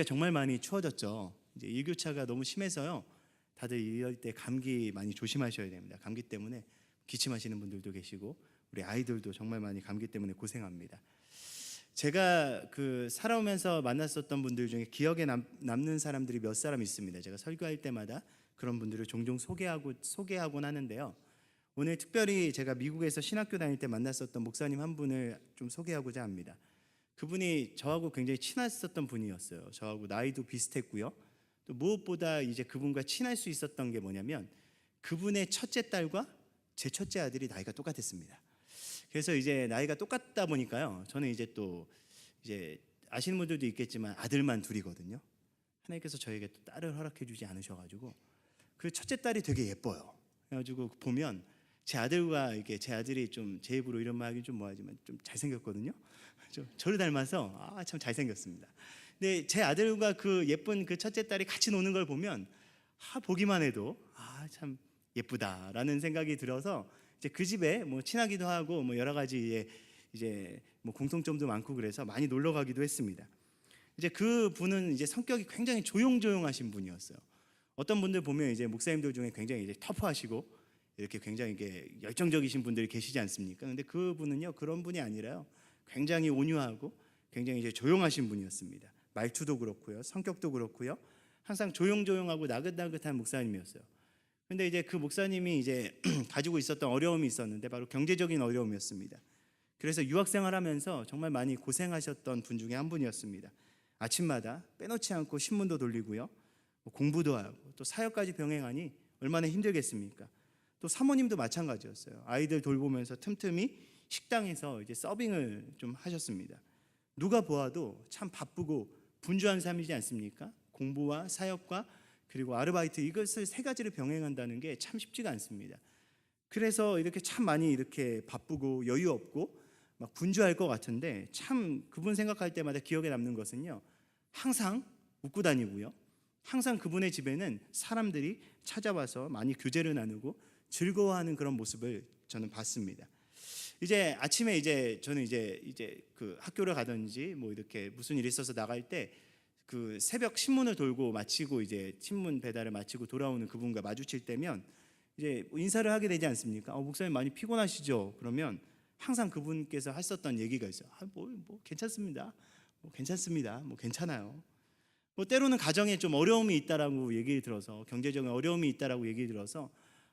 정말 많이 추워졌죠. 이제 일교차가 너무 심해서요. 다들 이럴 때 감기 많이 조심하셔야 됩니다. 감기 때문에 기침하시는 분들도 계시고 우리 아이들도 정말 많이 감기 때문에 고생합니다. 제가 살아오면서 만났었던 분들 중에 기억에 남는 사람들이 몇 사람 있습니다. 제가 설교할 때마다 그런 분들을 종종 소개하곤 하는데요. 오늘 특별히 제가 미국에서 신학교 다닐 때 만났었던 목사님 한 분을 좀 소개하고자 합니다. 그분이 저하고 굉장히 친했었던 분이었어요. 저하고 나이도 비슷했고요. 또 무엇보다 이제 그분과 친할 수 있었던 게 뭐냐면 그분의 첫째 딸과 제 첫째 아들이 나이가 똑같았습니다. 그래서 이제 나이가 똑같다 보니까요. 저는 이제 또 이제 아시는 분들도 있겠지만 아들만 둘이거든요. 하나님께서 저에게 또 딸을 허락해 주지 않으셔가지고 그 첫째 딸이 되게 예뻐요. 그래가지고 보면 제 아들과 이게 제 아들이 좀 제 입으로 이런 말 하긴 좀 뭐하지만 좀 잘생겼거든요. 저를 닮아서 참 잘생겼습니다. 근데 제 아들과 그 예쁜 그 첫째 딸이 같이 노는 걸 보면 보기만 해도 참 예쁘다라는 생각이 들어서 이제 그 집에 뭐 친하기도 하고 뭐 여러 가지 이제 뭐 공통점도 많고 그래서 많이 놀러 가기도 했습니다. 이제 그 분은 이제 성격이 굉장히 조용조용하신 분이었어요. 어떤 분들 보면 이제 목사님들 중에 굉장히 이제 터프하시고 이렇게 굉장히 이게 열정적이신 분들이 계시지 않습니까? 근데 그 분은요 그런 분이 아니라요. 굉장히 온유하고 굉장히 이제 조용하신 분이었습니다. 말투도 그렇고요, 성격도 그렇고요, 항상 조용조용하고 나긋나긋한 목사님이었어요. 근데 이제 그 목사님이 이제 가지고 있었던 어려움이 있었는데 바로 경제적인 어려움이었습니다. 그래서 유학생활하면서 정말 많이 고생하셨던 분 중에 한 분이었습니다. 아침마다 빼놓지 않고 신문도 돌리고요, 공부도 하고 또 사역까지 병행하니 얼마나 힘들겠습니까? 또 사모님도 마찬가지였어요. 아이들 돌보면서 틈틈이 식당에서 이제 서빙을 좀 하셨습니다. 누가 보아도 참 바쁘고 분주한 삶이지 않습니까? 공부와 사역과 그리고 아르바이트 이것을 세 가지를 병행한다는 게 참 쉽지가 않습니다. 그래서 이렇게 참 많이 이렇게 바쁘고 여유 없고 막 분주할 것 같은데 참 그분 생각할 때마다 기억에 남는 것은요. 항상 웃고 다니고요. 항상 그분의 집에는 사람들이 찾아와서 많이 교제를 나누고 즐거워하는 그런 모습을 저는 봤습니다. 이제 아침에 이제 저는 이제 그 학교를 가든지 뭐 이렇게 무슨 일이 있어서 나갈 때 그 새벽 신문을 돌고 마치고 이제 신문 배달을 마치고 돌아오는 그분과 마주칠 때면 이제 인사를 하게 되지 않습니까? 목사님 많이 피곤하시죠? 그러면 항상 그분께서 하셨던 얘기가 있어요. 뭐 괜찮습니다. 뭐 괜찮습니다. 뭐 괜찮아요. 뭐 때로는 가정에 좀 어려움이 있다라고 얘기 들어서 경제적인 어려움이 있다라고 얘기 들어서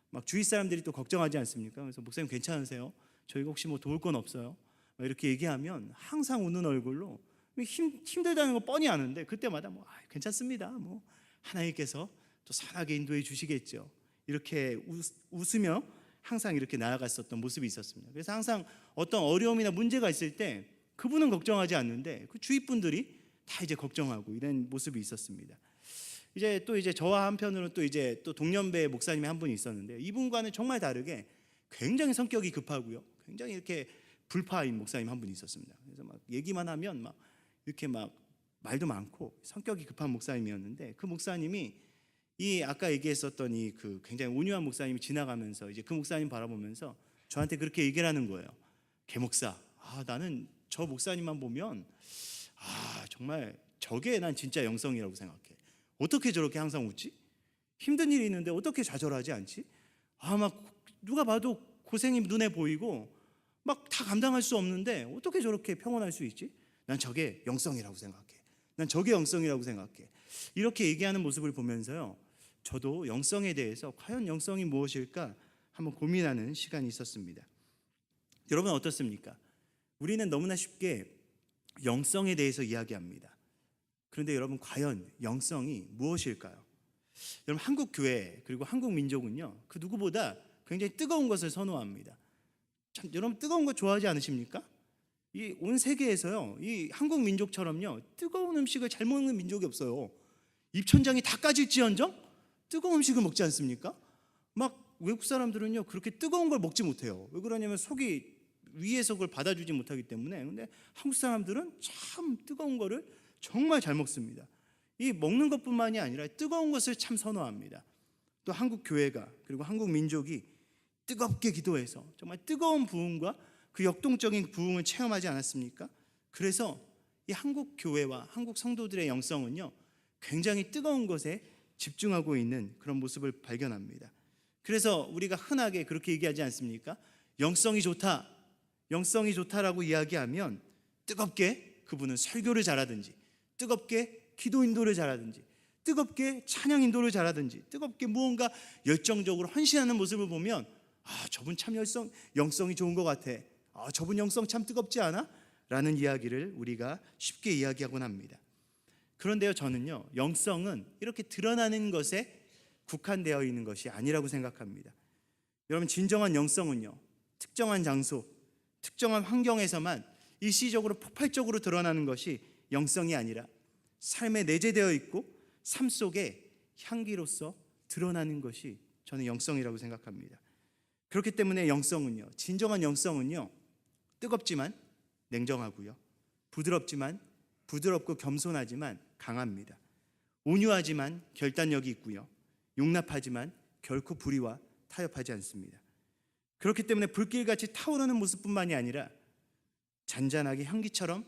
막 주위 사람들이 또 걱정하지 않습니까? 그래서 목사님 괜찮으세요? 저희가 혹시 뭐 도울 건 없어요? 이렇게 얘기하면 항상 웃는 얼굴로 힘들다는 거 뻔히 아는데 그때마다 괜찮습니다. 뭐 하나님께서 또 선하게 인도해 주시겠죠. 이렇게 웃으며 항상 이렇게 나아갔었던 모습이 있었습니다. 그래서 항상 어떤 어려움이나 문제가 있을 때 그분은 걱정하지 않는데 그 주위 분들이 다 이제 걱정하고 이런 모습이 있었습니다. 이제 저와 한편으로 또 동년배 목사님이 한 분이 있었는데 이분과는 정말 다르게 굉장히 성격이 급하고요. 굉장히 이렇게 불파인 목사님 한 분이 있었습니다. 그래서 막 얘기만 하면 막 이렇게 막 말도 많고 성격이 급한 목사님이었는데 그 목사님이 아까 얘기했었던 그 굉장히 온유한 목사님이 지나가면서 이제 그 목사님 바라보면서 저한테 그렇게 얘기를 하는 거예요. 개 목사, 나는 저 목사님만 보면 정말 저게 난 진짜 영성이라고 생각해. 어떻게 저렇게 항상 웃지? 힘든 일이 있는데 어떻게 좌절하지 않지? 막 누가 봐도 고생이 눈에 보이고 막 다 감당할 수 없는데 어떻게 저렇게 평온할 수 있지? 난 저게 영성이라고 생각해. 난 저게 영성이라고 생각해. 이렇게 얘기하는 모습을 보면서요. 저도 영성에 대해서 과연 영성이 무엇일까 한번 고민하는 시간이 있었습니다. 여러분 어떻습니까? 우리는 너무나 쉽게 영성에 대해서 이야기합니다. 그런데 여러분 과연 영성이 무엇일까요? 여러분 한국 교회 그리고 한국 민족은요. 그 누구보다 굉장히 뜨거운 것을 선호합니다. 참 여러분 뜨거운 거 좋아하지 않으십니까? 이 온 세계에서요. 이 한국 민족처럼요. 뜨거운 음식을 잘 먹는 민족이 없어요. 입천장이 다 까질지언정 뜨거운 음식을 먹지 않습니까? 막 외국 사람들은요. 그렇게 뜨거운 걸 먹지 못해요. 왜 그러냐면 속이 위에서 그걸 받아주지 못하기 때문에. 근데 한국 사람들은 참 뜨거운 거를 정말 잘 먹습니다. 이 먹는 것뿐만이 아니라 뜨거운 것을 참 선호합니다. 또 한국 교회가 그리고 한국 민족이 뜨겁게 기도해서 정말 뜨거운 부흥과 그 역동적인 부흥을 체험하지 않았습니까? 그래서 이 한국 교회와 한국 성도들의 영성은요, 굉장히 뜨거운 것에 집중하고 있는 그런 모습을 발견합니다. 그래서 우리가 흔하게 그렇게 얘기하지 않습니까? 영성이 좋다, 영성이 좋다라고 이야기하면 뜨겁게 그분은 설교를 잘하든지, 뜨겁게 기도 인도를 잘하든지, 뜨겁게 찬양 인도를 잘하든지, 뜨겁게 무언가 열정적으로 헌신하는 모습을 보면 저분 참 영성이 좋은 것 같아, 저분 영성 참 뜨겁지 않아? 라는 이야기를 우리가 쉽게 이야기하곤 합니다. 그런데요, 저는요, 영성은 이렇게 드러나는 것에 국한되어 있는 것이 아니라고 생각합니다. 여러분, 진정한 영성은요, 특정한 장소, 특정한 환경에서만 일시적으로 폭발적으로 드러나는 것이 영성이 아니라 삶에 내재되어 있고 삶 속에 향기로서 드러나는 것이 저는 영성이라고 생각합니다. 그렇기 때문에 영성은요, 진정한 영성은요, 뜨겁지만 냉정하고요, 부드럽고 겸손하지만 강합니다. 온유하지만 결단력이 있고요, 용납하지만 결코 불의와 타협하지 않습니다. 그렇기 때문에 불길같이 타오르는 모습뿐만이 아니라 잔잔하게 향기처럼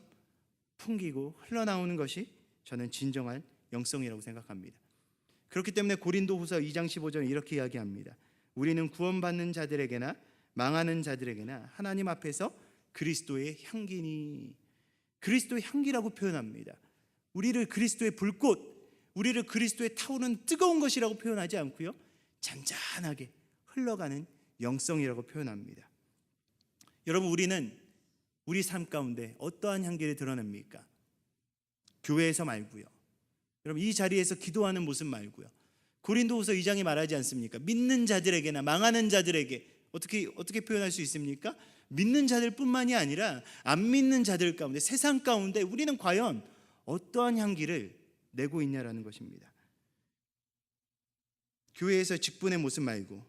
풍기고 흘러나오는 것이 저는 진정한 영성이라고 생각합니다. 그렇기 때문에 고린도후서 2장 15절에 이렇게 이야기합니다. 우리는 구원받는 자들에게나 망하는 자들에게나 하나님 앞에서 그리스도의 향기니, 그리스도의 향기라고 표현합니다. 우리를 그리스도의 불꽃, 우리를 그리스도의 타오르는 뜨거운 것이라고 표현하지 않고요, 잔잔하게 흘러가는 영성이라고 표현합니다. 여러분, 우리는 우리 삶 가운데 어떠한 향기를 드러냅니까? 교회에서 말고요, 여러분, 이 자리에서 기도하는 모습 말고요, 고린도후서 2장이 말하지 않습니까? 믿는 자들에게나 망하는 자들에게 어떻게 표현할 수 있습니까? 믿는 자들뿐만이 아니라 안 믿는 자들 가운데, 세상 가운데 우리는 과연 어떠한 향기를 내고 있냐라는 것입니다. 교회에서 직분의 모습 말고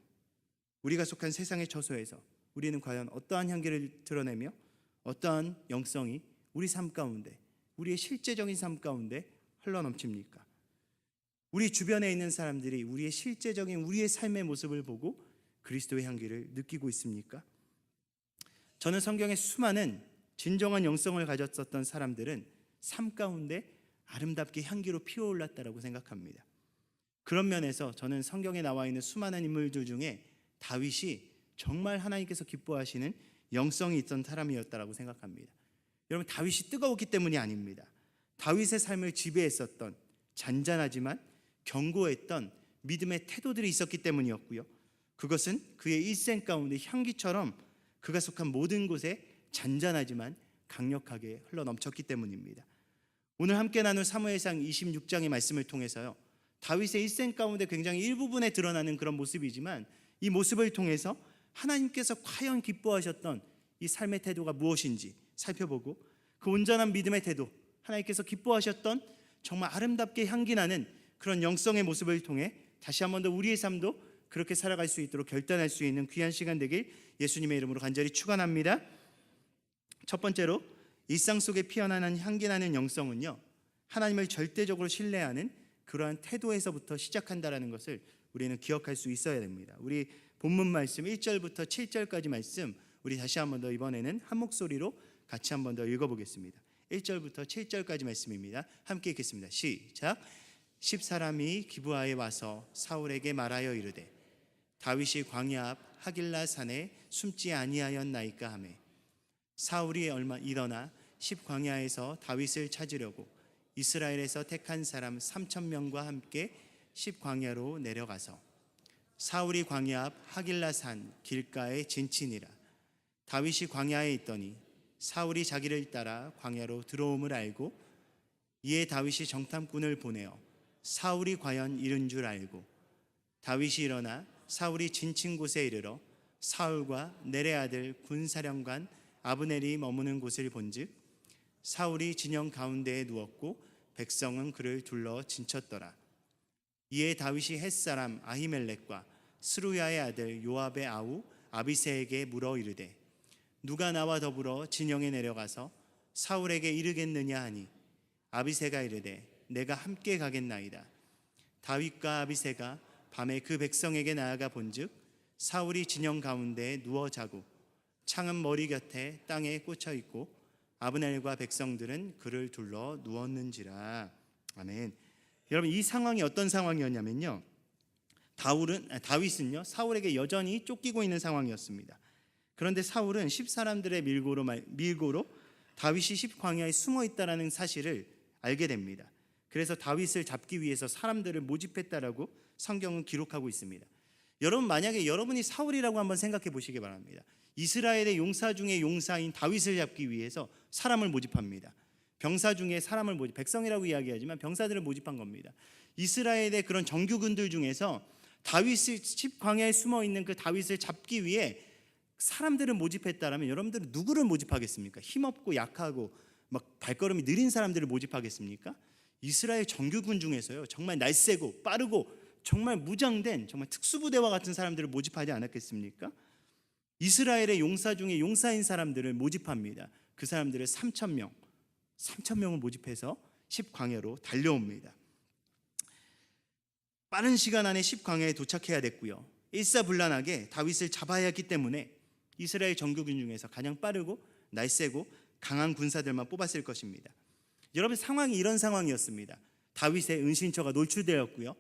우리가 속한 세상의 처소에서 우리는 과연 어떠한 향기를 드러내며 어떠한 영성이 우리 삶 가운데, 우리의 실제적인 삶 가운데 흘러넘칩니까? 우리 주변에 있는 사람들이 우리의 실제적인 우리의 삶의 모습을 보고 그리스도의 향기를 느끼고 있습니까? 저는 성경의 수많은 진정한 영성을 가졌었던 사람들은 삶 가운데 아름답게 향기로 피어올랐다고 생각합니다. 그런 면에서 저는 성경에 나와 있는 수많은 인물들 중에 다윗이 정말 하나님께서 기뻐하시는 영성이 있던 사람이었다고 생각합니다. 여러분, 다윗이 뜨거웠기 때문이 아닙니다. 다윗의 삶을 지배했었던 잔잔하지만 견고했던 믿음의 태도들이 있었기 때문이었고요, 그것은 그의 일생 가운데 향기처럼 그가 속한 모든 곳에 잔잔하지만 강력하게 흘러넘쳤기 때문입니다. 오늘 함께 나눌 사무엘상 26장의 말씀을 통해서요, 다윗의 일생 가운데 굉장히 일부분에 드러나는 그런 모습이지만 이 모습을 통해서 하나님께서 과연 기뻐하셨던 이 삶의 태도가 무엇인지 살펴보고, 그 온전한 믿음의 태도, 하나님께서 기뻐하셨던 정말 아름답게 향기나는 그런 영성의 모습을 통해 다시 한 번 더 우리의 삶도 그렇게 살아갈 수 있도록 결단할 수 있는 귀한 시간 되길 예수님의 이름으로 간절히 축원합니다. 첫 번째로, 일상 속에 피어나는 향기나는 영성은요, 하나님을 절대적으로 신뢰하는 그러한 태도에서부터 시작한다라는 것을 우리는 기억할 수 있어야 됩니다. 우리 본문 말씀 1절부터 7절까지 말씀, 우리 다시 한 번 더 이번에는 한 목소리로 같이 한 번 더 읽어보겠습니다. 1절부터 7절까지 말씀입니다. 함께 읽겠습니다. 시작. 10사람이 기브아에 와서 사울에게 말하여 이르되 다윗이 광야 앞 하길라 산에 숨지 아니하였나이까 하매, 사울이 일어나 10광야에서 다윗을 찾으려고 이스라엘에서 택한 사람 3,000명과 함께 10광야로 내려가서 사울이 광야 앞 하길라 산 길가에 진치니라. 다윗이 광야에 있더니 사울이 자기를 따라 광야로 들어옴을 알고, 이에 다윗이 정탐꾼을 보내어 사울이 과연 이른 줄 알고 다윗이 일어나 사울이 진친 곳에 이르러 사울과 넬의 아들 군사령관 아브넬이 머무는 곳을 본즉 사울이 진영 가운데에 누웠고 백성은 그를 둘러 진쳤더라. 이에 다윗이 햇사람 아히멜렉과 스루야의 아들 요압의 아우 아비새에게 물어 이르되 누가 나와 더불어 진영에 내려가서 사울에게 이르겠느냐 하니, 아비새가 이르되 내가 함께 가겠나이다. 다윗과 아비새가 밤에 그 백성에게 나아가 본즉 사울이 진영 가운데에 누워 자고 창은 머리 곁에 땅에 꽂혀 있고 아브넬과 백성들은 그를 둘러 누웠는지라. 아멘. 여러분, 이 상황이 어떤 상황이었냐면요, 다윗은요 사울에게 여전히 쫓기고 있는 상황이었습니다. 그런데 사울은 10사람들의 밀고로 다윗이 10광야에 숨어 있다라는 사실을 알게 됩니다. 그래서 다윗을 잡기 위해서 사람들을 모집했다라고 성경은 기록하고 있습니다. 여러분, 만약에 여러분이 사울이라고 한번 생각해 보시기 바랍니다. 이스라엘의 용사 중에 용사인 다윗을 잡기 위해서 사람을 모집합니다. 병사 중에 사람을 백성이라고 이야기하지만 병사들을 모집한 겁니다. 이스라엘의 그런 정규군들 중에서 다윗이 10광야에 숨어 있는 그 다윗을 잡기 위해 사람들을 모집했다라면 여러분들은 누구를 모집하겠습니까? 힘없고 약하고 막 발걸음이 느린 사람들을 모집하겠습니까? 이스라엘 정규군 중에서요 정말 날쌔고 빠르고 정말 무장된 정말 특수부대와 같은 사람들을 모집하지 않았겠습니까? 이스라엘의 용사 중에 용사인 사람들을 모집합니다. 그 사람들을 3,000명을 모집해서 10광야로 달려옵니다. 빠른 시간 안에 10광야에 도착해야 됐고요, 일사불란하게 다윗을 잡아야 했기 때문에 이스라엘 정규군 중에서 가장 빠르고 날쌔고 강한 군사들만 뽑았을 것입니다. 여러분, 상황이 이런 상황이었습니다. 다윗의 은신처가 노출되었고요,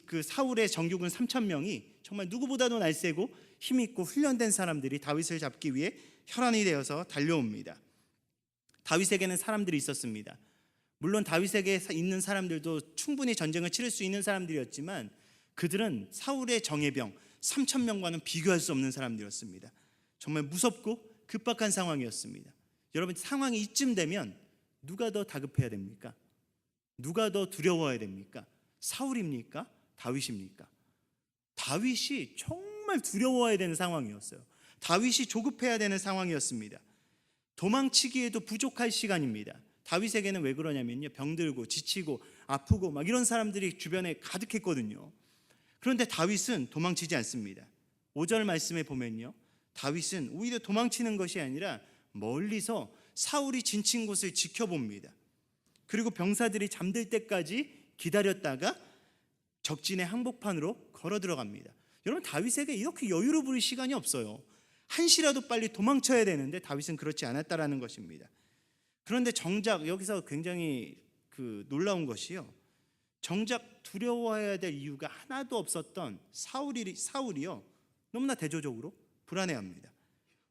그 사울의 정규군 3,000명이 정말 누구보다도 날쌔고 힘있고 훈련된 사람들이 다윗을 잡기 위해 혈안이 되어서 달려옵니다. 다윗에게는 사람들이 있었습니다. 물론 다윗에게 있는 사람들도 충분히 전쟁을 치를 수 있는 사람들이었지만 그들은 사울의 정예병 3,000명과는 비교할 수 없는 사람들이었습니다. 정말 무섭고 급박한 상황이었습니다. 여러분, 상황이 이쯤 되면 누가 더 다급해야 됩니까? 누가 더 두려워야 됩니까? 사울입니까? 다윗입니까? 다윗이 정말 두려워야 되는 상황이었어요. 다윗이 조급해야 되는 상황이었습니다. 도망치기에도 부족할 시간입니다. 다윗에게는 왜 그러냐면요, 병들고 지치고 아프고 막 이런 사람들이 주변에 가득했거든요. 그런데 다윗은 도망치지 않습니다. 5절 말씀에 보면요, 다윗은 오히려 도망치는 것이 아니라 멀리서 사울이 진친 곳을 지켜봅니다. 그리고 병사들이 잠들 때까지 기다렸다가 적진의 항복판으로 걸어 들어갑니다. 여러분, 다윗에게 이렇게 여유를 부릴 시간이 없어요. 한시라도 빨리 도망쳐야 되는데 다윗은 그렇지 않았다라는 것입니다. 그런데 정작 여기서 굉장히 놀라운 것이요, 정작 두려워해야 될 이유가 하나도 없었던 사울이요 너무나 대조적으로 불안해합니다.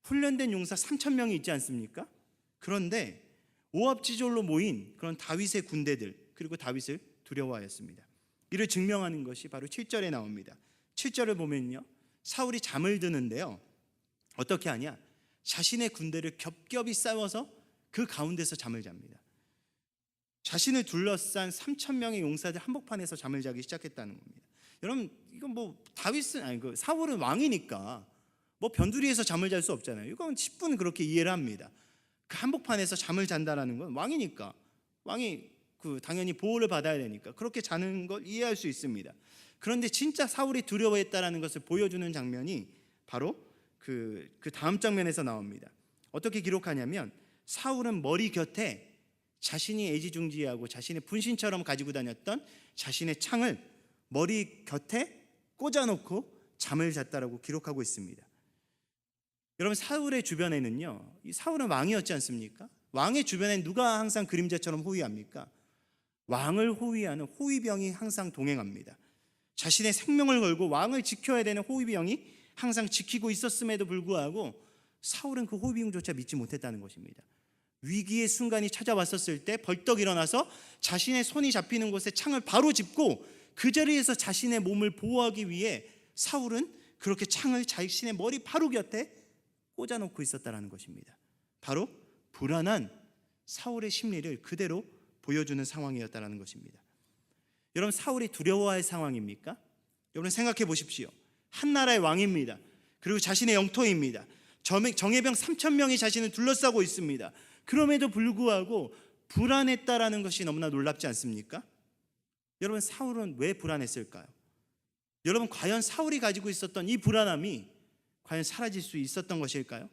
훈련된 용사 3,000명이 있지 않습니까? 그런데 오합지졸로 모인 그런 다윗의 군대들, 그리고 다윗을 두려워하였습니다. 이를 증명하는 것이 바로 7절에 나옵니다. 7절을 보면요, 사울이 잠을 드는데요, 어떻게 하냐? 자신의 군대를 겹겹이 싸워서 그 가운데서 잠을 잡니다. 자신을 둘러싼 3,000명의 용사들 한복판에서 잠을 자기 시작했다는 겁니다. 여러분, 이건 사울은 왕이니까 변두리에서 잠을 잘 수 없잖아요. 이건 10분 그렇게 이해를 합니다. 그 한복판에서 잠을 잔다라는 건 왕이니까, 왕이 당연히 보호를 받아야 되니까 그렇게 자는 걸 이해할 수 있습니다. 그런데 진짜 사울이 두려워했다라는 것을 보여주는 장면이 바로 그 다음 장면에서 나옵니다. 어떻게 기록하냐면, 사울은 머리 곁에 자신이 애지중지하고 자신의 분신처럼 가지고 다녔던 자신의 창을 머리 곁에 꽂아놓고 잠을 잤다라고 기록하고 있습니다. 여러분, 사울의 주변에는요, 이 사울은 왕이었지 않습니까? 왕의 주변에 누가 항상 그림자처럼 호위합니까? 왕을 호위하는 호위병이 항상 동행합니다. 자신의 생명을 걸고 왕을 지켜야 되는 호위병이 항상 지키고 있었음에도 불구하고 사울은 그 호위병조차 믿지 못했다는 것입니다. 위기의 순간이 찾아왔었을 때 벌떡 일어나서 자신의 손이 잡히는 곳에 창을 바로 짚고 그 자리에서 자신의 몸을 보호하기 위해 사울은 그렇게 창을 자신의 머리 바로 곁에 꽂아놓고 있었다는 것입니다. 바로 불안한 사울의 심리를 그대로 보여주는 상황이었다는 것입니다. 여러분, 사울이 두려워할 상황입니까? 여러분, 생각해 보십시오. 한 나라의 왕입니다. 그리고 자신의 영토입니다. 정예병 3,000명이 자신을 둘러싸고 있습니다. 그럼에도 불구하고 불안했다라는 것이 너무나 놀랍지 않습니까? 여러분, 사울은 왜 불안했을까요? 여러분, 과연 사울이 가지고 있었던 이 불안함이 과연 사라질 수 있었던 것일까요?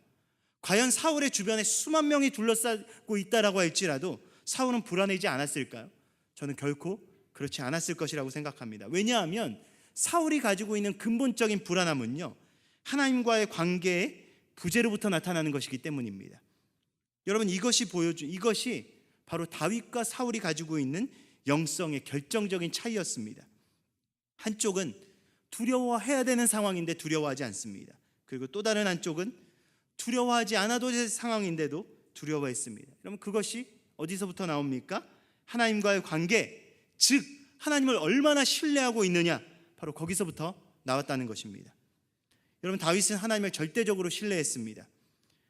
과연 사울의 주변에 수만 명이 둘러싸고 있다라고 할지라도 사울은 불안해지지 않았을까요? 저는 결코 그렇지 않았을 것이라고 생각합니다. 왜냐하면 사울이 가지고 있는 근본적인 불안함은요, 하나님과의 관계의 부재로부터 나타나는 것이기 때문입니다. 여러분, 이것이 바로 다윗과 사울이 가지고 있는 영성의 결정적인 차이였습니다. 한쪽은 두려워해야 되는 상황인데 두려워하지 않습니다. 그리고 또 다른 한쪽은 두려워하지 않아도 될 상황인데도 두려워했습니다. 여러분, 그것이 어디서부터 나옵니까? 하나님과의 관계, 즉 하나님을 얼마나 신뢰하고 있느냐, 바로 거기서부터 나왔다는 것입니다. 여러분, 다윗은 하나님을 절대적으로 신뢰했습니다.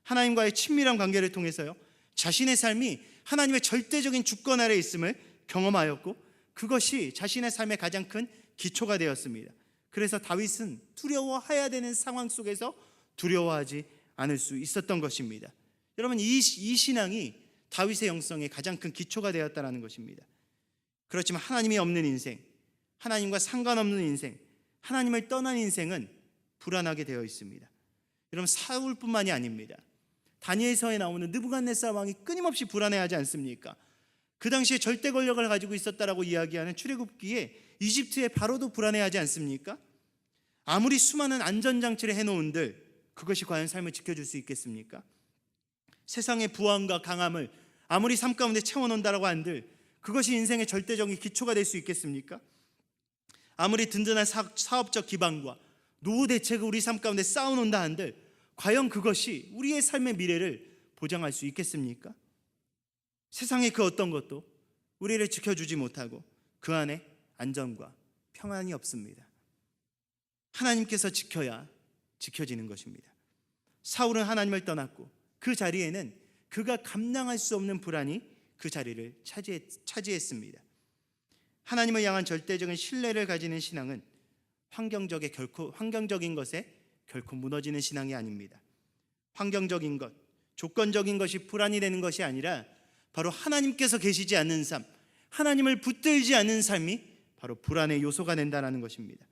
하나님과의 친밀한 관계를 통해서요, 자신의 삶이 하나님의 절대적인 주권 아래 있음을 경험하였고, 그것이 자신의 삶의 가장 큰 기초가 되었습니다. 그래서 다윗은 두려워해야 되는 상황 속에서 두려워하지 않을 수 있었던 것입니다. 여러분, 이 신앙이 다윗의 영성의 가장 큰 기초가 되었다는 것입니다. 그렇지만 하나님이 없는 인생, 하나님과 상관없는 인생, 하나님을 떠난 인생은 불안하게 되어 있습니다. 여러분, 사울뿐만이 아닙니다. 다니엘서에 나오는 느부갓네살 왕이 끊임없이 불안해하지 않습니까? 그 당시에 절대 권력을 가지고 있었다라고 이야기하는 출애굽기에 이집트의 바로도 불안해하지 않습니까? 아무리 수많은 안전장치를 해놓은들 그것이 과연 삶을 지켜줄 수 있겠습니까? 세상의 부왕과 강함을 아무리 삶 가운데 채워놓는다라고 한들 그것이 인생의 절대적인 기초가 될 수 있겠습니까? 아무리 든든한 사업적 기반과 노후 대책을 우리 삶 가운데 쌓아놓는다 한들 과연 그것이 우리의 삶의 미래를 보장할 수 있겠습니까? 세상의 그 어떤 것도 우리를 지켜주지 못하고 그 안에 안전과 평안이 없습니다. 하나님께서 지켜야 지켜지는 것입니다. 사울은 하나님을 떠났고 그 자리에는 그가 감당할 수 없는 불안이 그 자리를 차지했습니다. 하나님을 향한 절대적인 신뢰를 가지는 신앙은 환경적인 것에 결코 무너지는 신앙이 아닙니다. 환경적인 것, 조건적인 것이 불안이 되는 것이 아니라 바로 하나님께서 계시지 않는 삶, 하나님을 붙들지 않는 삶이 바로 불안의 요소가 된다는 것입니다.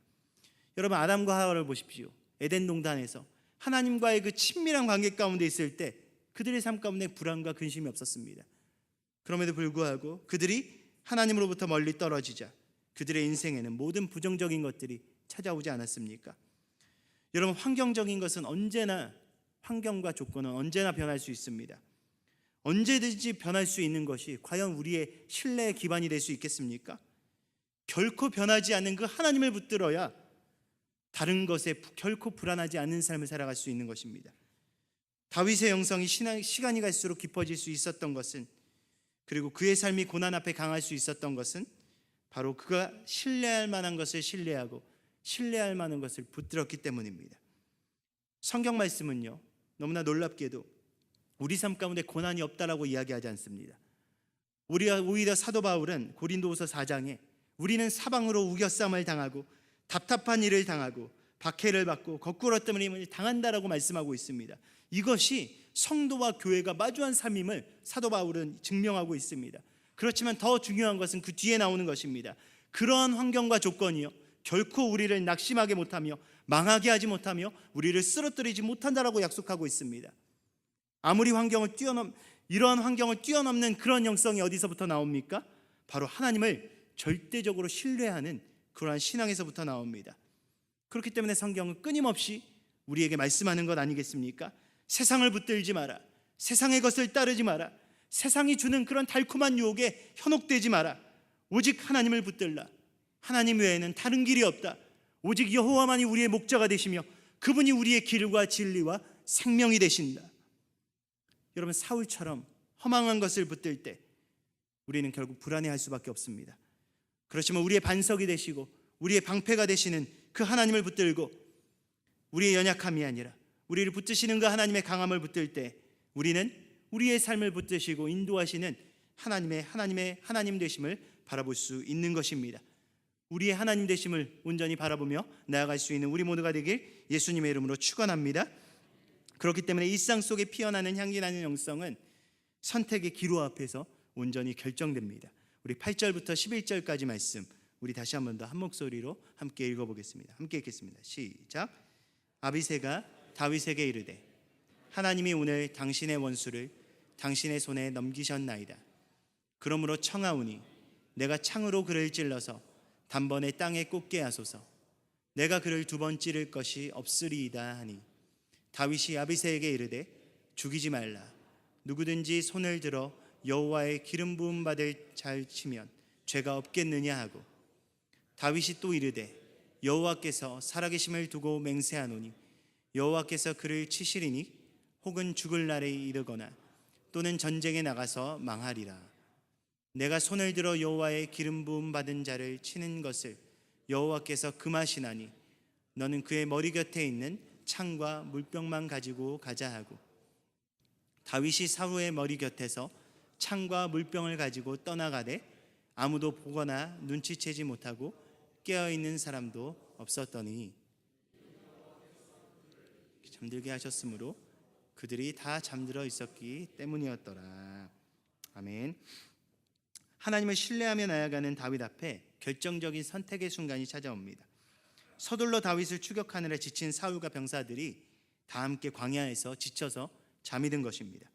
여러분, 아담과 하와를 보십시오. 에덴 동산에서 하나님과의 그 친밀한 관계 가운데 있을 때 그들의 삶 가운데 불안과 근심이 없었습니다. 그럼에도 불구하고 그들이 하나님으로부터 멀리 떨어지자 그들의 인생에는 모든 부정적인 것들이 찾아오지 않았습니까? 여러분, 환경적인 것은 환경과 조건은 언제나 변할 수 있습니다. 언제든지 변할 수 있는 것이 과연 우리의 신뢰의 기반이 될 수 있겠습니까? 결코 변하지 않는 그 하나님을 붙들어야 다른 것에 결코 불안하지 않는 삶을 살아갈 수 있는 것입니다. 다윗의 영성이 시간이 갈수록 깊어질 수 있었던 것은, 그리고 그의 삶이 고난 앞에 강할 수 있었던 것은 바로 그가 신뢰할 만한 것을 신뢰하고 신뢰할 만한 것을 붙들었기 때문입니다. 성경 말씀은요, 너무나 놀랍게도 우리 삶 가운데 고난이 없다라고 이야기하지 않습니다. 오히려 사도 바울은 고린도후서 4장에 우리는 사방으로 우겨쌈을 당하고 답답한 일을 당하고 박해를 받고 거꾸로 뜨임을 당한다라고 말씀하고 있습니다. 이것이 성도와 교회가 마주한 삶임을 사도 바울은 증명하고 있습니다. 그렇지만 더 중요한 것은 그 뒤에 나오는 것입니다. 그러한 환경과 조건이요, 결코 우리를 낙심하게 못하며 망하게 하지 못하며 우리를 쓰러뜨리지 못한다라고 약속하고 있습니다. 아무리 이러한 환경을 뛰어넘는 그런 영성이 어디서부터 나옵니까? 바로 하나님을 절대적으로 신뢰하는 그러한 신앙에서부터 나옵니다. 그렇기 때문에 성경은 끊임없이 우리에게 말씀하는 것 아니겠습니까? 세상을 붙들지 마라, 세상의 것을 따르지 마라, 세상이 주는 그런 달콤한 유혹에 현혹되지 마라, 오직 하나님을 붙들라. 하나님 외에는 다른 길이 없다. 오직 여호와만이 우리의 목자가 되시며 그분이 우리의 길과 진리와 생명이 되신다. 여러분, 사울처럼 허망한 것을 붙들 때 우리는 결국 불안해할 수밖에 없습니다. 그렇지만 우리의 반석이 되시고 우리의 방패가 되시는 그 하나님을 붙들고 우리의 연약함이 아니라 우리를 붙드시는 그 하나님의 강함을 붙들 때 우리는 우리의 삶을 붙드시고 인도하시는 하나님 되심을 바라볼 수 있는 것입니다. 우리의 하나님 되심을 온전히 바라보며 나아갈 수 있는 우리 모두가 되길 예수님의 이름으로 축원합니다. 그렇기 때문에 일상 속에 피어나는 향기나는 영성은 선택의 기로 앞에서 온전히 결정됩니다. 우리 8절부터 11절까지 말씀 우리 다시 한 번 더 한 목소리로 함께 읽어보겠습니다. 함께 읽겠습니다. 시작. 아비새가 다윗에게 이르되 하나님이 오늘 당신의 원수를 당신의 손에 넘기셨나이다. 그러므로 청하오니 내가 창으로 그를 찔러서 단번에 땅에 꽂게 하소서. 내가 그를 2번 찌를 것이 없으리이다 하니 다윗이 아비새에게 이르되 죽이지 말라. 누구든지 손을 들어 여호와의 기름 부음 받을 잘 치면 죄가 없겠느냐 하고 다윗이 또 이르되 여호와께서 살아계심을 두고 맹세하노니 여호와께서 그를 치시리니 혹은 죽을 날에 이르거나 또는 전쟁에 나가서 망하리라. 내가 손을 들어 여호와의 기름 부음 받은 자를 치는 것을 여호와께서 금하시나니 너는 그의 머리 곁에 있는 창과 물병만 가지고 가자 하고 다윗이 사울의 머리 곁에서 창과 물병을 가지고 떠나가되 아무도 보거나 눈치채지 못하고 깨어있는 사람도 없었더니 잠들게 하셨으므로 그들이 다 잠들어 있었기 때문이었더라. 아멘. 하나님을 신뢰하며 나아가는 다윗 앞에 결정적인 선택의 순간이 찾아옵니다. 서둘러 다윗을 추격하느라 지친 사울과 병사들이 다 함께 광야에서 지쳐서 잠이 든 것입니다.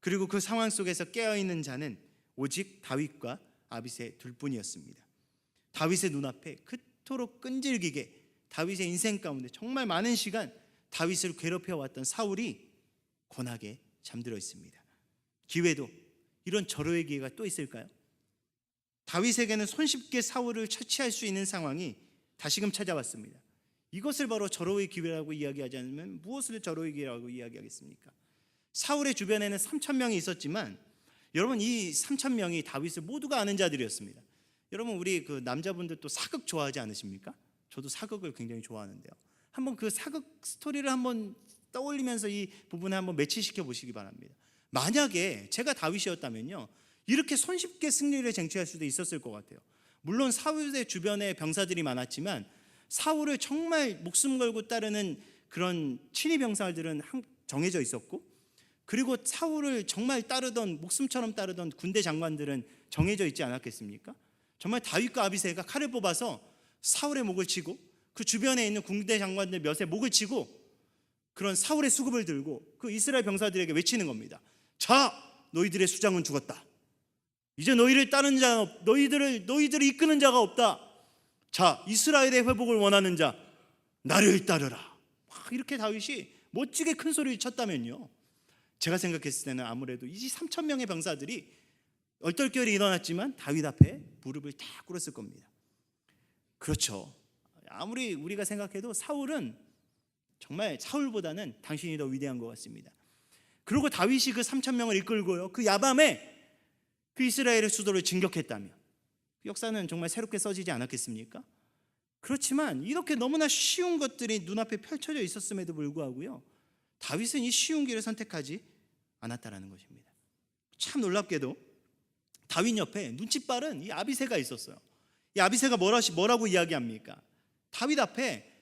그리고 그 상황 속에서 깨어있는 자는 오직 다윗과 아비새 둘뿐이었습니다. 다윗의 눈앞에 그토록 끈질기게 다윗의 인생 가운데 정말 많은 시간 다윗을 괴롭혀왔던 사울이 권하게 잠들어 있습니다. 기회도 이런 절호의 기회가 또 있을까요? 다윗에게는 손쉽게 사울을 처치할 수 있는 상황이 다시금 찾아왔습니다. 이것을 바로 절호의 기회라고 이야기하지 않으면 무엇을 절호의 기회라고 이야기하겠습니까? 사울의 주변에는 3,000명이 있었지만 여러분 이 3,000명이 다윗을 모두가 아는 자들이었습니다. 여러분 우리 그 남자분들 또 사극 좋아하지 않으십니까? 저도 사극을 굉장히 좋아하는데요. 한번 그 사극 스토리를 한번 떠올리면서 이 부분을 한번 매치시켜 보시기 바랍니다. 만약에 제가 다윗이었다면요 이렇게 손쉽게 승리를 쟁취할 수도 있었을 것 같아요. 물론 사울의 주변에 병사들이 많았지만 사울을 정말 목숨 걸고 따르는 그런 친위 병사들은 정해져 있었고 그리고 사울을 정말 따르던 목숨처럼 따르던 군대 장관들은 정해져 있지 않았겠습니까? 정말 다윗과 아비새가 칼을 뽑아서 사울의 목을 치고 그 주변에 있는 군대 장관들 몇의 목을 치고 그런 사울의 수급을 들고 그 이스라엘 병사들에게 외치는 겁니다. 자, 너희들의 수장은 죽었다. 이제 너희를 따르는 자, 너희들을 이끄는 자가 없다. 자, 이스라엘의 회복을 원하는 자, 나를 따르라. 이렇게 다윗이 멋지게 큰 소리를 쳤다면요. 제가 생각했을 때는 아무래도 이 3,000명의 병사들이 얼떨결에 일어났지만 다윗 앞에 무릎을 다 꿇었을 겁니다. 그렇죠. 아무리 우리가 생각해도 사울은 정말 사울보다는 당신이 더 위대한 것 같습니다. 그리고 다윗이 그 3,000명을 이끌고요 그 야밤에 그 이스라엘의 수도를 진격했다면 역사는 정말 새롭게 써지지 않았겠습니까? 그렇지만 이렇게 너무나 쉬운 것들이 눈앞에 펼쳐져 있었음에도 불구하고요 다윗은 이 쉬운 길을 선택하지 않았다라는 것입니다. 참 놀랍게도 다윗 옆에 눈치 빠른 이 아비새가 있었어요. 이 아비새가 뭐라고 이야기합니까? 다윗 앞에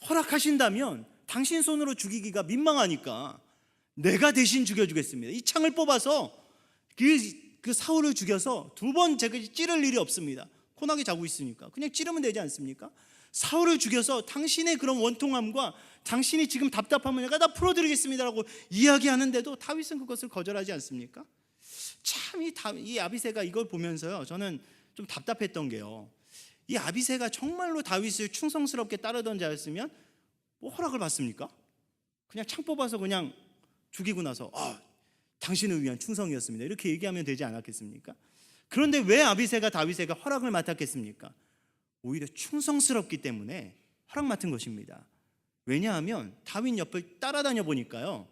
허락하신다면 당신 손으로 죽이기가 민망하니까 내가 대신 죽여주겠습니다. 이 창을 뽑아서 그 사울을 죽여서 두 번 제가 찌를 일이 없습니다. 코나게 자고 있으니까 그냥 찌르면 되지 않습니까? 사울을 죽여서 당신의 그런 원통함과 당신이 지금 답답함을 내가 다 풀어드리겠습니다라고 이야기하는데도 다윗은 그것을 거절하지 않습니까? 참 이 아비새가 이걸 보면서요 저는 좀 답답했던 게요 이 아비새가 정말로 다윗을 충성스럽게 따르던 자였으면 뭐 허락을 받습니까? 그냥 창 뽑아서 그냥 죽이고 나서 당신을 위한 충성이었습니다 이렇게 얘기하면 되지 않았겠습니까? 그런데 왜 아비새가 다윗에게 허락을 맡았겠습니까? 오히려 충성스럽기 때문에 허락 맡은 것입니다. 왜냐하면 다윗 옆을 따라다녀 보니까요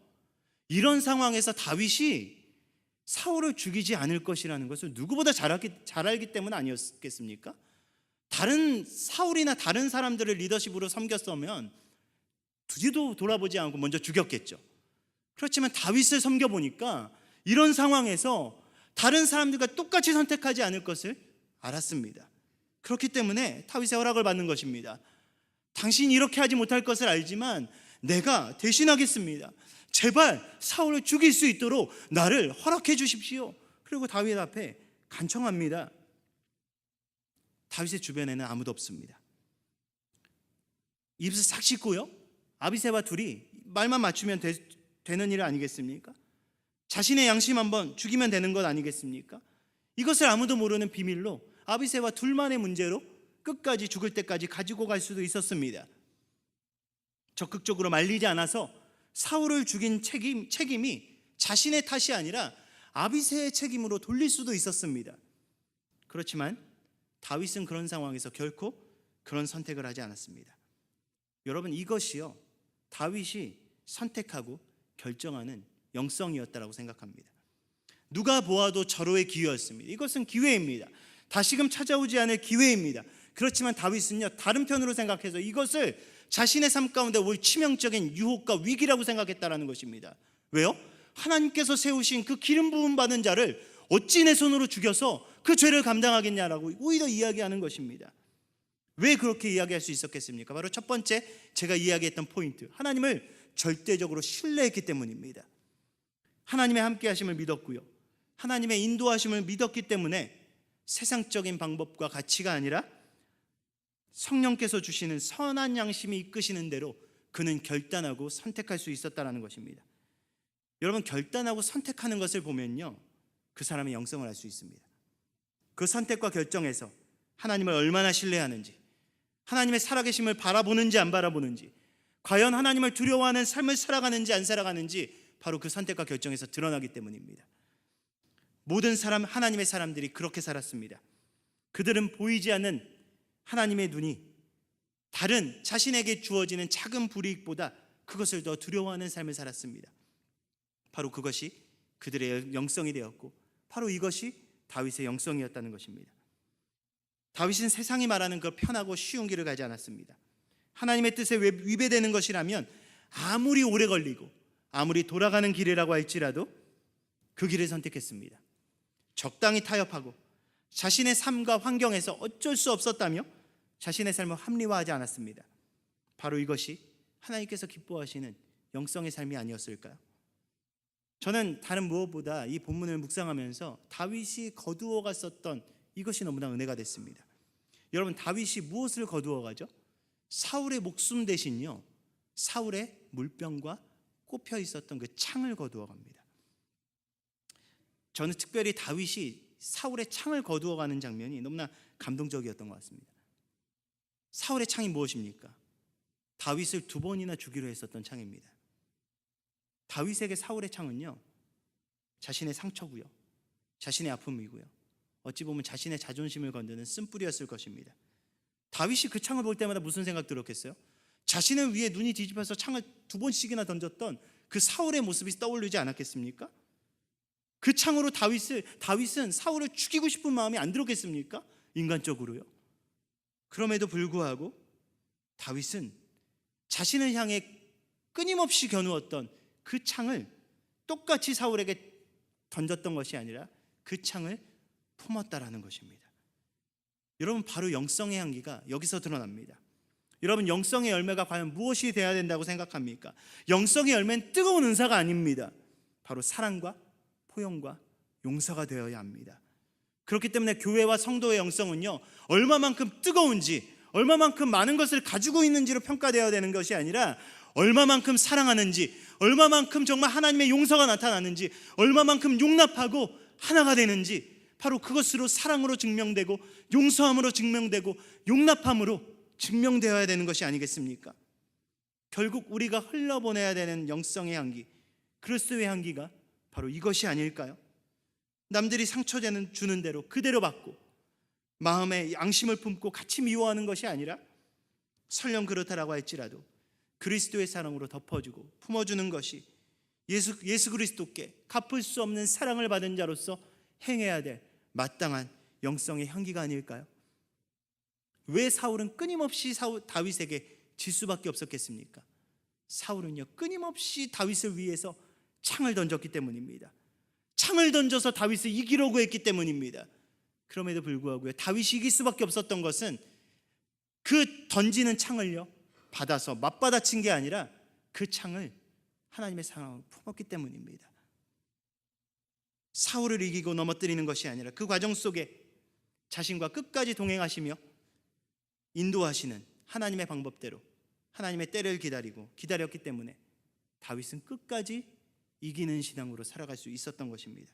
이런 상황에서 다윗이 사울을 죽이지 않을 것이라는 것을 누구보다 잘 알기 때문 아니었겠습니까? 다른 사울이나 다른 사람들을 리더십으로 섬겼으면 뒤도 돌아보지 않고 먼저 죽였겠죠. 그렇지만 다윗을 섬겨보니까 이런 상황에서 다른 사람들과 똑같이 선택하지 않을 것을 알았습니다. 그렇기 때문에 다윗의 허락을 받는 것입니다. 당신이 이렇게 하지 못할 것을 알지만 내가 대신하겠습니다. 제발 사울을 죽일 수 있도록 나를 허락해 주십시오. 그리고 다윗 앞에 간청합니다. 다윗의 주변에는 아무도 없습니다. 입을 싹 씻고요 아비새와 둘이 말만 맞추면 되는 일 아니겠습니까? 자신의 양심 한번 죽이면 되는 것 아니겠습니까? 이것을 아무도 모르는 비밀로 아비새와 둘만의 문제로 끝까지 죽을 때까지 가지고 갈 수도 있었습니다. 적극적으로 말리지 않아서 사울을 죽인 책임이 자신의 탓이 아니라 아비새의 책임으로 돌릴 수도 있었습니다. 그렇지만 다윗은 그런 상황에서 결코 그런 선택을 하지 않았습니다. 여러분, 이것이요, 다윗이 선택하고 결정하는 영성이었다라고 생각합니다. 누가 보아도 절호의 기회였습니다. 이것은 기회입니다. 다시금 찾아오지 않을 기회입니다. 그렇지만 다윗은요, 다른 편으로 생각해서 이것을 자신의 삶 가운데 올 치명적인 유혹과 위기라고 생각했다라는 것입니다. 왜요? 하나님께서 세우신 그 기름 부음 받은 자를 어찌 내 손으로 죽여서 그 죄를 감당하겠냐라고 오히려 이야기하는 것입니다. 왜 그렇게 이야기할 수 있었겠습니까? 바로 첫 번째, 제가 이야기했던 포인트, 하나님을 절대적으로 신뢰했기 때문입니다. 하나님의 함께 하심을 믿었고요, 하나님의 인도하심을 믿었기 때문에 세상적인 방법과 가치가 아니라 성령께서 주시는 선한 양심이 이끄시는 대로 그는 결단하고 선택할 수 있었다는 것입니다. 여러분, 결단하고 선택하는 것을 보면요, 그 사람의 영성을 알 수 있습니다. 그 선택과 결정에서 하나님을 얼마나 신뢰하는지, 하나님의 살아계심을 바라보는지 안 바라보는지, 과연 하나님을 두려워하는 삶을 살아가는지 안 살아가는지 바로 그 선택과 결정에서 드러나기 때문입니다. 모든 사람, 하나님의 사람들이 그렇게 살았습니다. 그들은 보이지 않는 하나님의 눈이 다른 자신에게 주어지는 작은 불이익보다 그것을 더 두려워하는 삶을 살았습니다. 바로 그것이 그들의 영성이 되었고, 바로 이것이 다윗의 영성이었다는 것입니다. 다윗은 세상이 말하는 그 편하고 쉬운 길을 가지 않았습니다. 하나님의 뜻에 위배되는 것이라면 아무리 오래 걸리고 아무리 돌아가는 길이라고 할지라도 그 길을 선택했습니다. 적당히 타협하고 자신의 삶과 환경에서 어쩔 수 없었다며 자신의 삶을 합리화하지 않았습니다. 바로 이것이 하나님께서 기뻐하시는 영성의 삶이 아니었을까요? 저는 다른 무엇보다 이 본문을 묵상하면서 다윗이 거두어 갔었던 이것이 너무나 은혜가 됐습니다. 여러분, 다윗이 무엇을 거두어 가죠? 사울의 목숨 대신요, 사울의 물병과 꼽혀 있었던 그 창을 거두어 갑니다. 저는 특별히 다윗이 사울의 창을 거두어 가는 장면이 너무나 감동적이었던 것 같습니다. 사울의 창이 무엇입니까? 다윗을 2번이나 죽이려 했었던 창입니다. 다윗에게 사울의 창은요, 자신의 상처고요, 자신의 아픔이고요, 어찌 보면 자신의 자존심을 건드는 쓴뿌리였을 것입니다. 다윗이 그 창을 볼 때마다 무슨 생각 들었겠어요? 자신을 위해 눈이 뒤집혀서 창을 2번씩이나 던졌던 그 사울의 모습이 떠오르지 않았겠습니까? 그 창으로 다윗은 사울을 죽이고 싶은 마음이 안 들었겠습니까? 인간적으로요. 그럼에도 불구하고 다윗은 자신을 향해 끊임없이 겨누었던 그 창을 똑같이 사울에게 던졌던 것이 아니라 그 창을 품었다라는 것입니다. 여러분, 바로 영성의 향기가 여기서 드러납니다. 여러분, 영성의 열매가 과연 무엇이 되어야 된다고 생각합니까? 영성의 열매는 뜨거운 은사가 아닙니다. 바로 사랑과 포용과 용서가 되어야 합니다. 그렇기 때문에 교회와 성도의 영성은요, 얼마만큼 뜨거운지, 얼마만큼 많은 것을 가지고 있는지로 평가되어야 되는 것이 아니라 얼마만큼 사랑하는지, 얼마만큼 정말 하나님의 용서가 나타나는지, 얼마만큼 용납하고 하나가 되는지, 바로 그것으로 사랑으로 증명되고 용서함으로 증명되고 용납함으로 증명되어야 되는 것이 아니겠습니까? 결국 우리가 흘러보내야 되는 영성의 향기, 그리스도의 향기가 바로 이것이 아닐까요? 남들이 상처 주는 대로 그대로 받고 마음에 양심을 품고 같이 미워하는 것이 아니라 설령 그렇다라고 할지라도 그리스도의 사랑으로 덮어주고 품어주는 것이 예수 그리스도께 갚을 수 없는 사랑을 받은 자로서 행해야 될 마땅한 영성의 향기가 아닐까요? 왜 사울은 끊임없이 다윗에게 질 수밖에 없었겠습니까? 사울은요, 끊임없이 다윗을 위해서 창을 던졌기 때문입니다. 창을 던져서 다윗을 이기려고 했기 때문입니다. 그럼에도 불구하고 다윗이 이길 수밖에 없었던 것은 그 던지는 창을요, 받아서 맞받아친 게 아니라 그 창을 하나님의 사랑으로 품었기 때문입니다. 사울을 이기고 넘어뜨리는 것이 아니라 그 과정 속에 자신과 끝까지 동행하시며 인도하시는 하나님의 방법대로 하나님의 때를 기다렸기 때문에 다윗은 끝까지 이기는 신앙으로 살아갈 수 있었던 것입니다.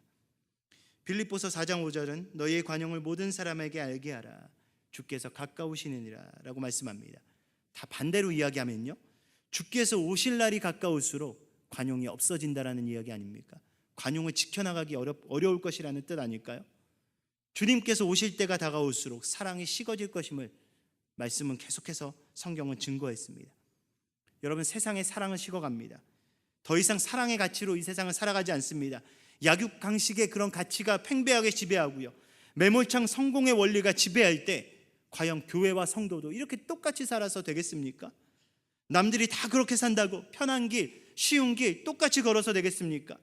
빌립보서 4장 5절은 너희의 관용을 모든 사람에게 알게 하라, 주께서 가까우시느니라 라고 말씀합니다. 다 반대로 이야기하면요, 주께서 오실 날이 가까울수록 관용이 없어진다라는 이야기 아닙니까? 관용을 지켜나가기 어려울 것이라는 뜻 아닐까요? 주님께서 오실 때가 다가올수록 사랑이 식어질 것임을 말씀은 계속해서 성경은 증거했습니다. 여러분, 세상의 사랑은 식어갑니다. 더 이상 사랑의 가치로 이 세상을 살아가지 않습니다. 약육강식의 그런 가치가 팽배하게 지배하고요, 매몰창 성공의 원리가 지배할 때 과연 교회와 성도도 이렇게 똑같이 살아서 되겠습니까? 남들이 다 그렇게 산다고 편한 길, 쉬운 길 똑같이 걸어서 되겠습니까?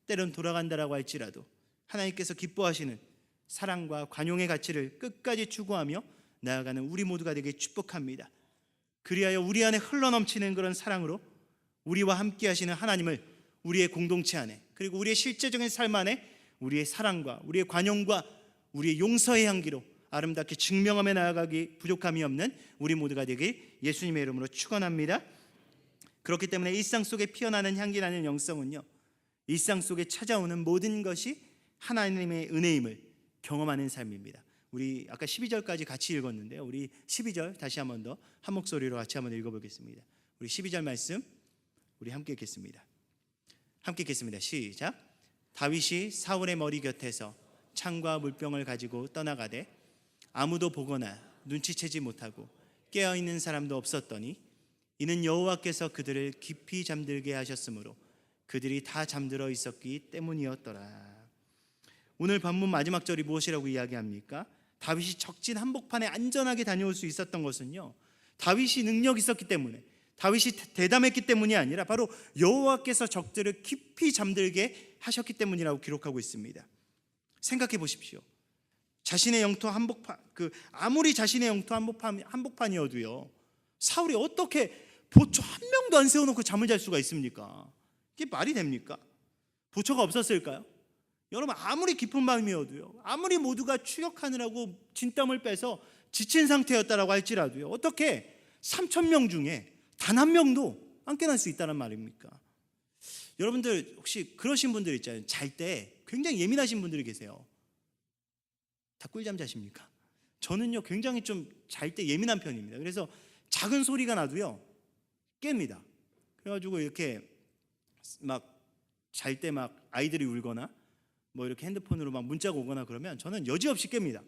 때론 돌아간다라고 할지라도 하나님께서 기뻐하시는 사랑과 관용의 가치를 끝까지 추구하며 나아가는 우리 모두가 되길 축복합니다. 그리하여 우리 안에 흘러넘치는 그런 사랑으로 우리와 함께 하시는 하나님을 우리의 공동체 안에, 그리고 우리의 실제적인 삶 안에 우리의 사랑과 우리의 관용과 우리의 용서의 향기로 아름답게 증명하며 나아가기 부족함이 없는 우리 모두가 되길 예수님의 이름으로 축원합니다. 그렇기 때문에 일상 속에 피어나는 향기라는 영성은요, 일상 속에 찾아오는 모든 것이 하나님의 은혜임을 경험하는 삶입니다. 우리 아까 12절까지 같이 읽었는데요, 우리 12절 다시 한 번 더 한 목소리로 같이 한번 읽어보겠습니다. 우리 12절 말씀 우리 함께 읽겠습니다. 함께 읽겠습니다. 시작. 다윗이 사울의 머리 곁에서 창과 물병을 가지고 떠나가되 아무도 보거나 눈치채지 못하고 깨어있는 사람도 없었더니 이는 여호와께서 그들을 깊이 잠들게 하셨으므로 그들이 다 잠들어 있었기 때문이었더라. 오늘 본문 마지막 절이 무엇이라고 이야기합니까? 다윗이 적진 한복판에 안전하게 다녀올 수 있었던 것은요, 다윗이 능력이 있었기 때문에, 다윗이 대담했기 때문이 아니라 바로 여호와께서 적들을 깊이 잠들게 하셨기 때문이라고 기록하고 있습니다. 생각해 보십시오. 자신의 영토 한복판, 아무리 자신의 영토 한복판이어도요, 사울이 어떻게 보초 한 명도 안 세워놓고 잠을 잘 수가 있습니까? 이게 말이 됩니까? 보초가 없었을까요? 여러분, 아무리 깊은 밤이어도요, 아무리 모두가 추격하느라고 진땀을 빼서 지친 상태였다라고 할지라도요, 어떻게 3,000명 중에 단 한 명도 안 깨어날 수 있다는 말입니까? 여러분들 혹시 그러신 분들 있잖아요. 잘 때 굉장히 예민하신 분들이 계세요. 다 꿀잠 자십니까? 저는요, 굉장히 좀 잘 때 예민한 편입니다. 그래서 작은 소리가 나도요 깹니다. 그래가지고 이렇게 막 잘 때 막 아이들이 울거나 뭐 이렇게 핸드폰으로 막 문자가 오거나 그러면 저는 여지없이 깹니다.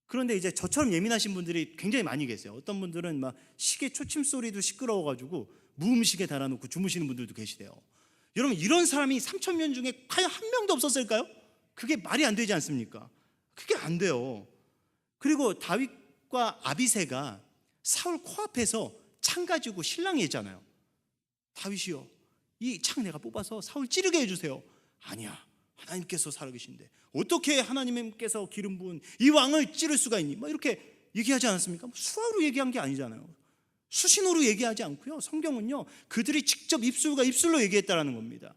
그런데 이제 저처럼 예민하신 분들이 굉장히 많이 계세요. 어떤 분들은 막 시계 초침 소리도 시끄러워가지고 무음식에 달아놓고 주무시는 분들도 계시대요. 여러분, 이런 사람이 3,000명 중에 과연 한 명도 없었을까요? 그게 말이 안 되지 않습니까? 그게 안 돼요. 그리고 다윗과 아비새가 사울 코앞에서 창 가지고 실랑이했잖아요. 다윗이요, 이 창 내가 뽑아서 사울 찌르게 해주세요. 아니야, 하나님께서 살아계신데 어떻게 하나님께서 기름 부은 이 왕을 찌를 수가 있니? 막 이렇게 얘기하지 않았습니까? 수화로 얘기한 게 아니잖아요. 수신호로 얘기하지 않고요, 성경은요 그들이 직접 입술과 입술로 얘기했다라는 겁니다.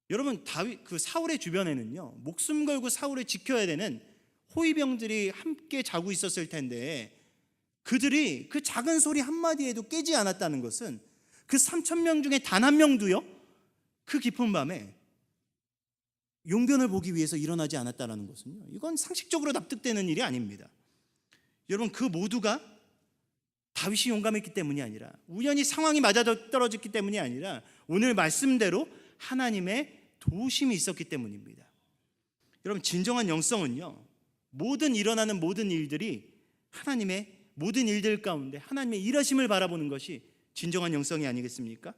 여러분, 다윗 사울의 주변에는요 목숨 걸고 사울을 지켜야 되는 호위병들이 함께 자고 있었을 텐데 그들이 그 작은 소리 한마디에도 깨지 않았다는 것은 그 3,000명 중에 단 한 명도요 그 깊은 밤에 용변을 보기 위해서 일어나지 않았다는 것은요, 이건 상식적으로 납득되는 일이 아닙니다. 여러분, 그 모두가 다윗이 용감했기 때문이 아니라, 우연히 상황이 맞아떨어졌기 때문이 아니라, 오늘 말씀대로 하나님의 도우심이 있었기 때문입니다. 여러분, 진정한 영성은요, 모든 일어나는 모든 일들이 하나님의 모든 일들 가운데 하나님의 일하심을 바라보는 것이 진정한 영성이 아니겠습니까?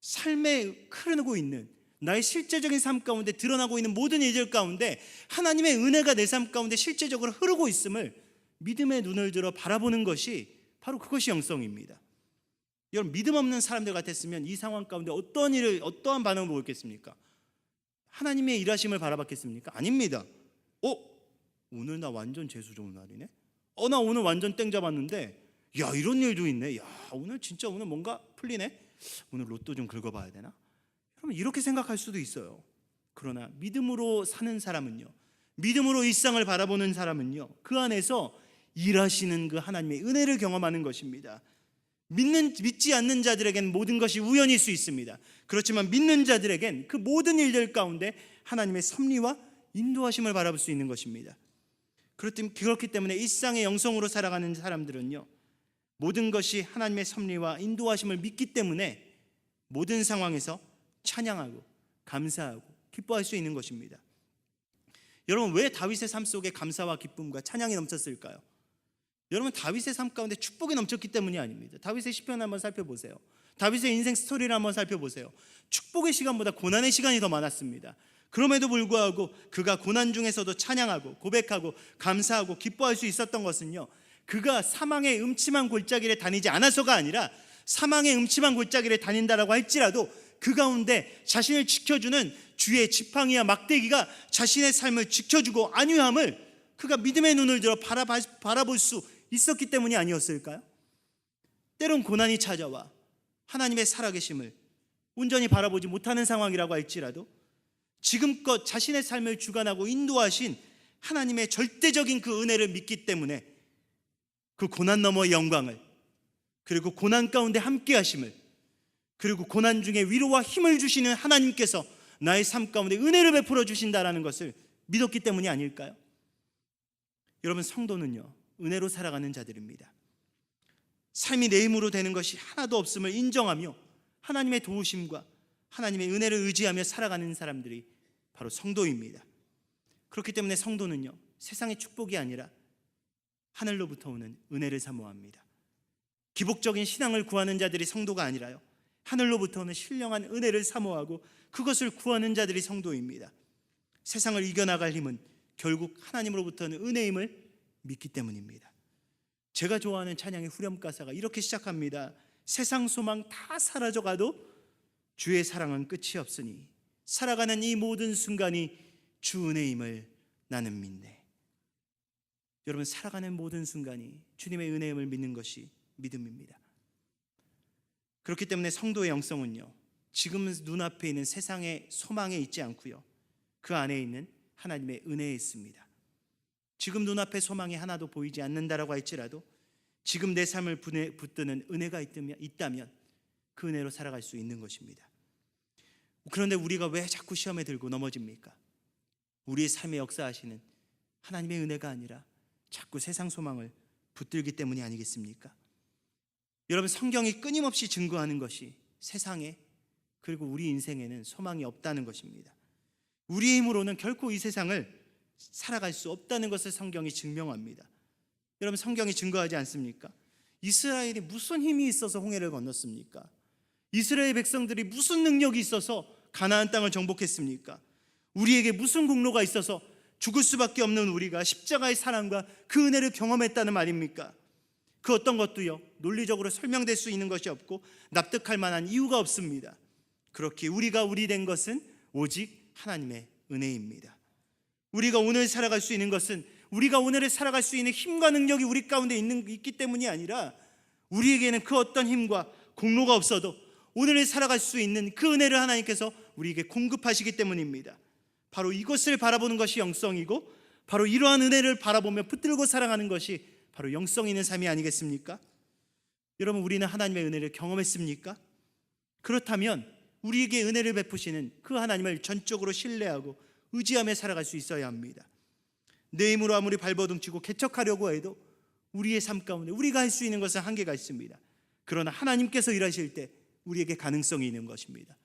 삶에 흐르고 있는 나의 실제적인 삶 가운데 드러나고 있는 모든 일들 가운데 하나님의 은혜가 내 삶 가운데 실제적으로 흐르고 있음을 믿음의 눈을 들어 바라보는 것이 바로 그것이 영성입니다. 여러분, 믿음 없는 사람들 같았으면 이 상황 가운데 어떠한 반응을 보였겠습니까? 하나님의 일하심을 바라봤겠습니까? 아닙니다. 오늘 나 완전 재수 좋은 날이네. 나 오늘 완전 땡 잡았는데, 야, 이런 일도 있네. 야, 오늘 진짜 오늘 뭔가 풀리네. 오늘 로또 좀 긁어봐야 되나? 여러분, 이렇게 생각할 수도 있어요. 그러나 믿음으로 사는 사람은요, 믿음으로 일상을 바라보는 사람은요, 그 안에서 일하시는 그 하나님의 은혜를 경험하는 것입니다. 믿지 않는 자들에겐 모든 것이 우연일 수 있습니다. 그렇지만 믿는 자들에겐 그 모든 일들 가운데 하나님의 섭리와 인도하심을 바라볼 수 있는 것입니다. 그렇기 때문에 일상의 영성으로 살아가는 사람들은요, 모든 것이 하나님의 섭리와 인도하심을 믿기 때문에 모든 상황에서 찬양하고 감사하고 기뻐할 수 있는 것입니다. 여러분, 왜 다윗의 삶 속에 감사와 기쁨과 찬양이 넘쳤을까요? 여러분, 다윗의 삶 가운데 축복이 넘쳤기 때문이 아닙니다. 다윗의 시편 한번 살펴보세요. 다윗의 인생 스토리를 한번 살펴보세요. 축복의 시간보다 고난의 시간이 더 많았습니다. 그럼에도 불구하고 그가 고난 중에서도 찬양하고 고백하고 감사하고 기뻐할 수 있었던 것은요, 그가 사망의 음침한 골짜기를 다니지 않아서가 아니라, 사망의 음침한 골짜기를 다닌다라고 할지라도 그 가운데 자신을 지켜주는 주의 지팡이와 막대기가 자신의 삶을 지켜주고 안위함을 그가 믿음의 눈을 들어 바라볼 수 있었기 때문이 아니었을까요? 때론 고난이 찾아와 하나님의 살아계심을 온전히 바라보지 못하는 상황이라고 할지라도 지금껏 자신의 삶을 주관하고 인도하신 하나님의 절대적인 그 은혜를 믿기 때문에 그 고난 너머의 영광을, 그리고 고난 가운데 함께 하심을, 그리고 고난 중에 위로와 힘을 주시는 하나님께서 나의 삶 가운데 은혜를 베풀어 주신다라는 것을 믿었기 때문이 아닐까요? 여러분, 성도는요, 은혜로 살아가는 자들입니다. 삶이 내 힘으로 되는 것이 하나도 없음을 인정하며 하나님의 도우심과 하나님의 은혜를 의지하며 살아가는 사람들이 바로 성도입니다. 그렇기 때문에 성도는요, 세상의 축복이 아니라 하늘로부터 오는 은혜를 사모합니다. 기복적인 신앙을 구하는 자들이 성도가 아니라요, 하늘로부터 오는 신령한 은혜를 사모하고 그것을 구하는 자들이 성도입니다. 세상을 이겨나갈 힘은 결국 하나님으로부터는 은혜임을 믿기 때문입니다. 제가 좋아하는 찬양의 후렴 가사가 이렇게 시작합니다. 세상 소망 다 사라져가도 주의 사랑은 끝이 없으니 살아가는 이 모든 순간이 주 은혜임을 나는 믿네. 여러분, 살아가는 모든 순간이 주님의 은혜임을 믿는 것이 믿음입니다. 그렇기 때문에 성도의 영성은요, 지금 눈앞에 있는 세상의 소망에 있지 않고요, 그 안에 있는 하나님의 은혜에 있습니다. 지금 눈앞에 소망이 하나도 보이지 않는다라고 할지라도 지금 내 삶을 붙드는 은혜가 있다면 그 은혜로 살아갈 수 있는 것입니다. 그런데 우리가 왜 자꾸 시험에 들고 넘어집니까? 우리의 삶에 역사하시는 하나님의 은혜가 아니라 자꾸 세상 소망을 붙들기 때문이 아니겠습니까? 여러분, 성경이 끊임없이 증거하는 것이 세상에, 그리고 우리 인생에는 소망이 없다는 것입니다. 우리의 힘으로는 결코 이 세상을 살아갈 수 없다는 것을 성경이 증명합니다. 여러분, 성경이 증거하지 않습니까? 이스라엘이 무슨 힘이 있어서 홍해를 건넜습니까? 이스라엘 백성들이 무슨 능력이 있어서 가나안 땅을 정복했습니까? 우리에게 무슨 공로가 있어서 죽을 수밖에 없는 우리가 십자가의 사랑과 그 은혜를 경험했다는 말입니까? 그 어떤 것도요, 논리적으로 설명될 수 있는 것이 없고 납득할 만한 이유가 없습니다. 그렇게 우리가 우리 된 것은 오직 하나님의 은혜입니다. 우리가 오늘 살아갈 수 있는 것은 우리가 오늘을 살아갈 수 있는 힘과 능력이 우리 가운데 있기 때문이 아니라, 우리에게는 그 어떤 힘과 공로가 없어도 오늘을 살아갈 수 있는 그 은혜를 하나님께서 우리에게 공급하시기 때문입니다. 바로 이것을 바라보는 것이 영성이고, 바로 이러한 은혜를 바라보며 붙들고 살아가는 것이 바로 영성 있는 삶이 아니겠습니까? 여러분, 우리는 하나님의 은혜를 경험했습니까? 그렇다면 우리에게 은혜를 베푸시는 그 하나님을 전적으로 신뢰하고 의지하며 살아갈 수 있어야 합니다. 내 힘으로 아무리 발버둥치고 개척하려고 해도 우리의 삶 가운데 우리가 할 수 있는 것은 한계가 있습니다. 그러나 하나님께서 일하실 때 우리에게 가능성이 있는 것입니다.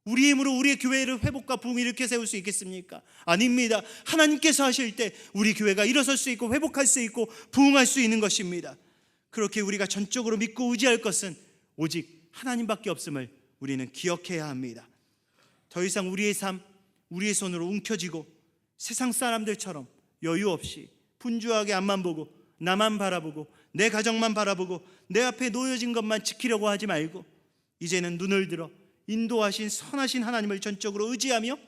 우리의 힘으로 우리의 교회를 회복과 부흥을 일으켜 세울 수 있겠습니까? 아닙니다. 하나님께서 하실 때 우리 교회가 일어설 수 있고 회복할 수 있고 부흥할 수 있는 것입니다. 그렇게 우리가 전적으로 믿고 의지할 것은 오직 하나님밖에 없음을 우리는 기억해야 합니다. 더 이상 우리의 삶, 우리의 손으로 움켜쥐고 세상 사람들처럼 여유 없이 분주하게 앞만 보고 나만 바라보고 내 가정만 바라보고 내 앞에 놓여진 것만 지키려고 하지 말고, 이제는 눈을 들어 인도하신 선하신 하나님을 전적으로 의지하며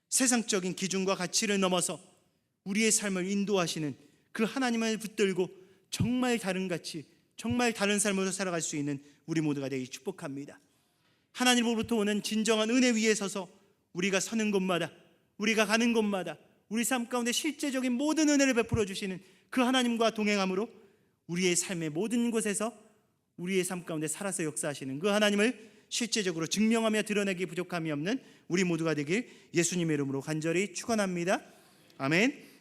세상적인 기준과 가치를 넘어서 우리의 삶을 인도하시는 그 하나님을 붙들고 정말 다른 가치, 정말 다른 삶으로 살아갈 수 있는 우리 모두가 되기 축복합니다. 하나님으로부터 오는 진정한 은혜 위에 서서 우리가 서는 곳마다, 우리가 가는 곳마다 우리 삶 가운데 실제적인 모든 은혜를 베풀어 주시는 그 하나님과 동행함으로 우리의 삶의 모든 곳에서 우리의 삶 가운데 살아서 역사하시는 그 하나님을 실제적으로 증명하며 드러내기 부족함이 없는 우리 모두가 되길 예수님의 이름으로 간절히 축원합니다. 아멘.